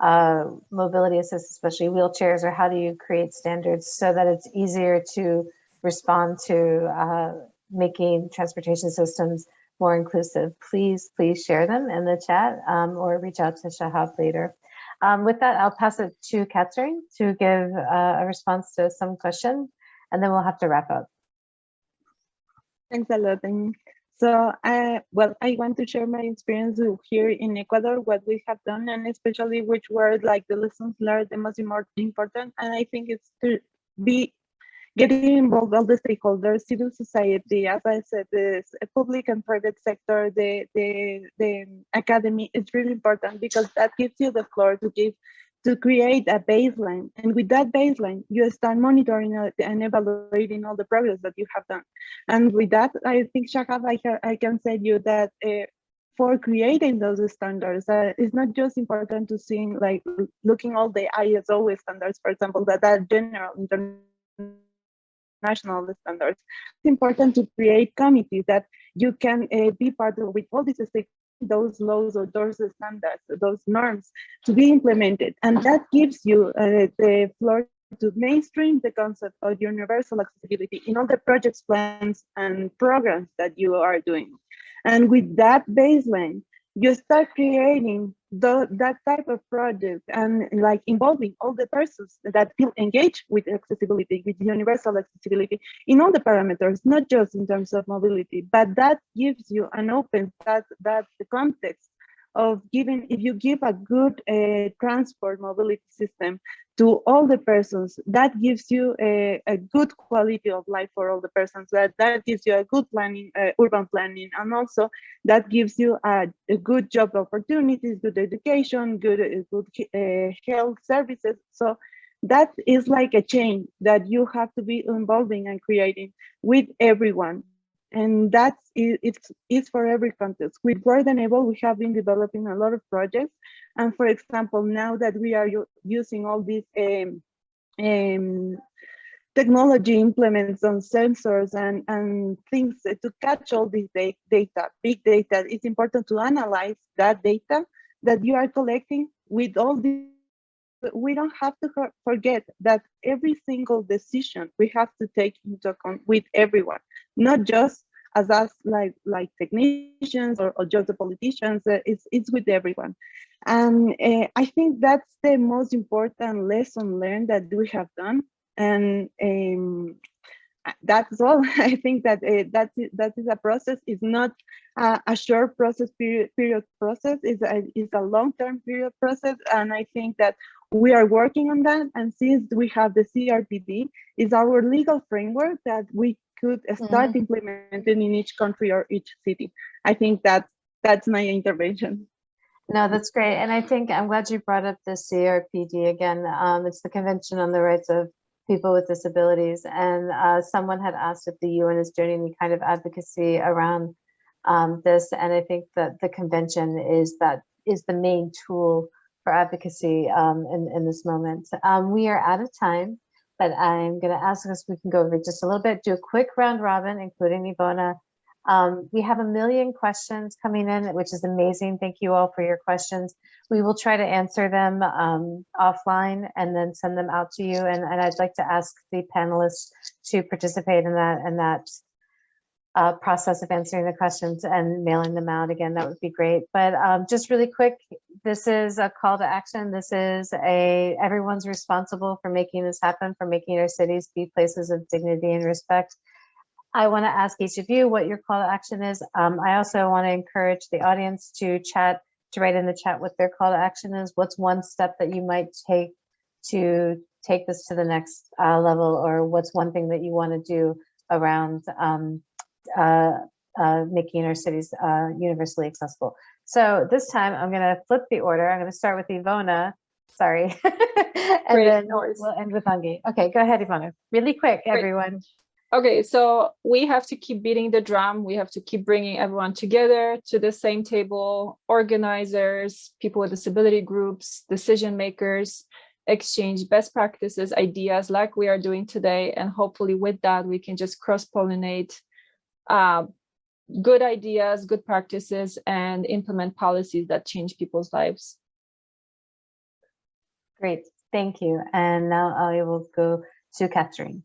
mobility assist, especially wheelchairs, or how do you create standards so that it's easier to respond to making transportation systems more inclusive, please share them in the chat, or reach out to Shahab later. With that, I'll pass it to Catherine to give a response to some questions, and then we'll have to wrap up. Thanks a lot, Amy. So, well, I want to share my experience here in Ecuador, what we have done, and especially which were like the lessons learned, the most important. And I think it's to be getting involved all the stakeholders, civil society, as I said, the public and private sector, the academy is really important, because that gives you the floor to create a baseline. And with that baseline, you start monitoring and evaluating all the progress that you have done. And with that, I think, Shahab, I can say you that for creating those standards, it's not just important to see, like, looking all the ISO standards, for example, that are general, international standards. It's important to create committees that you can be part of, with all these those laws or those standards, those norms to be implemented. And that gives you the floor to mainstream the concept of universal accessibility in all the projects, plans, and programs that you are doing. And with that baseline, you start creating that type of project, and like involving all the persons that feel engaged with accessibility, with universal accessibility in all the parameters, not just in terms of mobility, but that gives you an open, that the context of giving, if you give a good transport mobility system to all the persons, that gives you a good quality of life for all the persons, that gives you a good planning, urban planning, and also that gives you a good job opportunities, good education, good health services. So that is like a chain that you have to be involving and creating with everyone. And that's it's for every context. With Word Enable, we have been developing a lot of projects. And for example, now that we are using all these technology implements on sensors and things to catch all this data, big data, it's important to analyze that data that you are collecting with all these. We don't have to forget that every single decision we have to take into account with everyone, not just as us like technicians or just the politicians. It's with everyone. And I think that's the most important lesson learned that we have done. And that's all. I think that that is a process. It's not a short process, period process. It's a long-term period process. And I think that we are working on that. And since we have the CRPD, is our legal framework that we could start implementing in each country or each city. I think that's my intervention. No, that's great. And I think I'm glad you brought up the CRPD again. It's the Convention on the Rights of People with Disabilities. And someone had asked if the UN is doing any kind of advocacy around this. And I think that the convention is the main tool for advocacy in this moment. We are out of time, but I'm going to ask us, we can go over just a little bit, do a quick round robin, including Ivona. We have 1 million questions coming in, which is amazing. Thank you all for your questions. We will try to answer them offline and then send them out to you. And I'd like to ask the panelists to participate in that process of answering the questions and mailing them out again, that would be great. But just really quick, this is a call to action. This is everyone's responsible for making this happen, for making our cities be places of dignity and respect. I want to ask each of you what your call to action is. I also want to encourage the audience to write in the chat what their call to action is. What's one step that you might take to take this to the next level, or what's one thing that you want to do around making our cities universally accessible. So this time I'm going to flip the order. I'm going to start with Ivona. Sorry. And Great, then no worries. we'll end with Angi. Okay, go ahead, Ivona. Really quick, everyone. Okay, so we have to keep beating the drum. We have to keep bringing everyone together to the same table, organizers, people with disability groups, decision makers, exchange best practices, ideas like we are doing today. And hopefully with that, we can just cross-pollinate good ideas, good practices, and implement policies that change people's lives. Great, thank you. And now I will go to Catherine.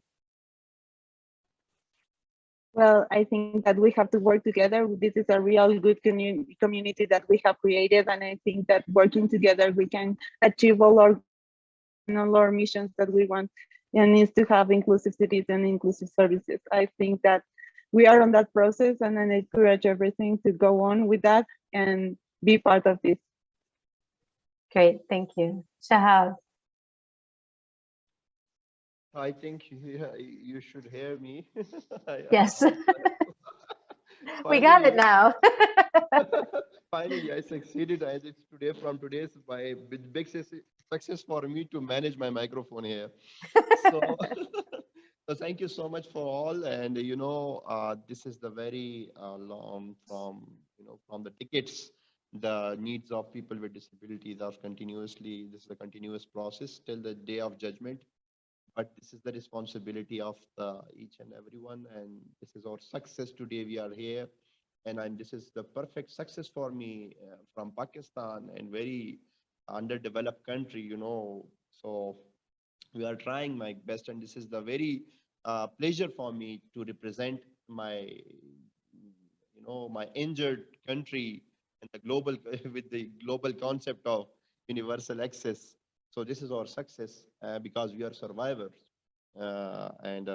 Well, I think that we have to work together. This is a real good community that we have created, and I think that working together we can achieve all our missions that we want, and is to have inclusive cities and inclusive services. I think that we are on that process, and I encourage everything to go on with that and be part of this. Great, thank you. Shahab. I think you should hear me. Yes. We got it now. Finally, I succeeded. As it's today, from today's my big success for me to manage my microphone here. So, so thank you so much for all. And this is the very long from the tickets. The needs of people with disabilities are continuously. This is a continuous process till the day of judgment. But this is the responsibility of each and everyone, and this is our success today. We are here, and this is the perfect success for me from Pakistan and very underdeveloped country. So we are trying my best, and this is the very pleasure for me to represent my my injured country and the global with the global concept of universal access. So this is our success because we are survivors, and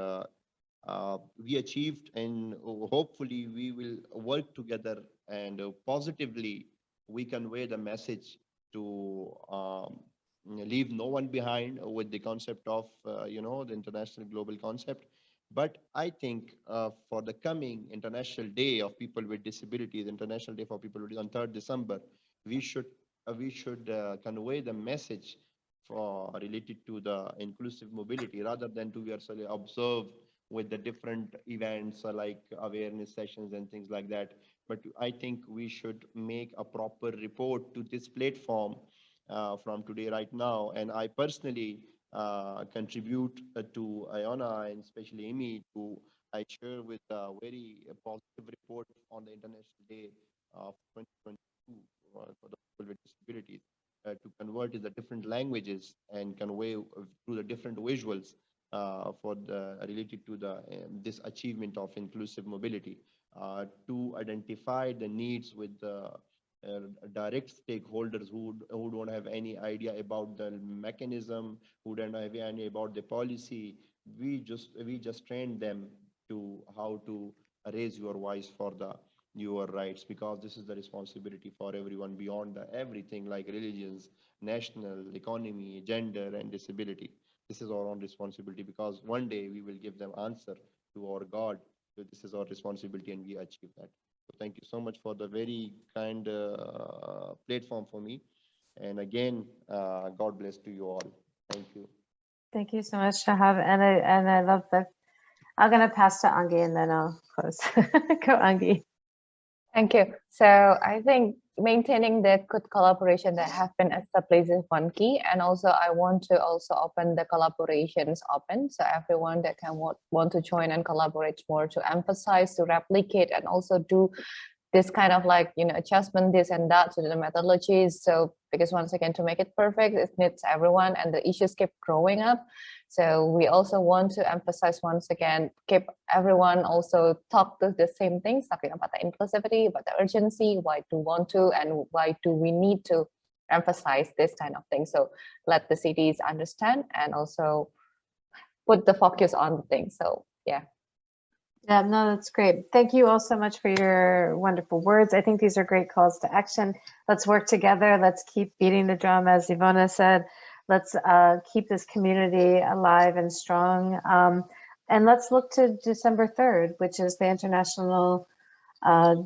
we achieved, and hopefully we will work together, and positively we convey the message to leave no one behind with the concept of the international global concept. But I think for the coming International Day of People with Disabilities, International Day for People with on 3rd December, we should convey the message for related to the inclusive mobility, rather than to actually observe with the different events like awareness sessions and things like that. But I think we should make a proper report to this platform from today right now. And I personally contribute to Iona and especially Amy to I share with a very positive report on the International Day of 2022 for the people with disabilities. To convert the different languages and convey through the different visuals for the related to the this achievement of inclusive mobility, to identify the needs with the direct stakeholders who don't have any idea about the mechanism, who don't have any about the policy. We just train them to how to raise your voice for your rights, because this is the responsibility for everyone beyond everything like religions, national, economy, gender, and disability. This is our own responsibility, because one day we will give them answer to our God. So this is our responsibility, and we achieve that. So thank you so much for the very kind platform for me. And again, God bless to you all. Thank you. Thank you so much, Shahab. And I love that. I'm going to pass to Angi and then I'll close. Go, Angi. Thank you. So I think maintaining the good collaboration that have been established is one key, and also I want to also open the collaborations open, so everyone that can want to join and collaborate more, to emphasize, to replicate, and also do this kind of like, adjustment, this and that to the methodologies. So because once again, to make it perfect, it needs everyone, and the issues keep growing up. So we also want to emphasize once again, keep everyone also talk to the same things, talking about the inclusivity, about the urgency, why do we want to, and why do we need to emphasize this kind of thing. So let the cities understand and also put the focus on the thing. So yeah. Yeah, no, that's great. Thank you all so much for your wonderful words. I think these are great calls to action. Let's work together. Let's keep beating the drum, as Ivona said. Let's keep this community alive and strong. And let's look to December 3rd, which is the International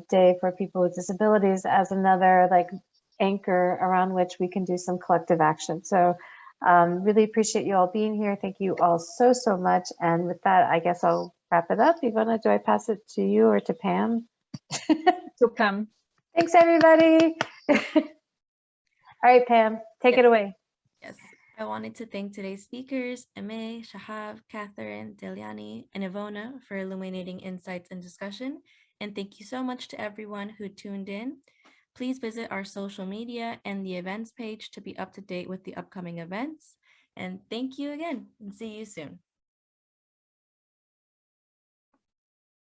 Day for People with Disabilities, as another like anchor around which we can do some collective action. So really appreciate you all being here. Thank you all so, so much. And with that, I guess I'll wrap it up. Ivona, do I pass it to you or to Pam? To Pam. Thanks, everybody. All right, Pam, take it away. Yes, I wanted to thank today's speakers, Ame, Shahav, Catherine, Deliani, and Ivona for illuminating insights and discussion. And thank you so much to everyone who tuned in. Please visit our social media and the events page to be up to date with the upcoming events. And thank you again, and see you soon.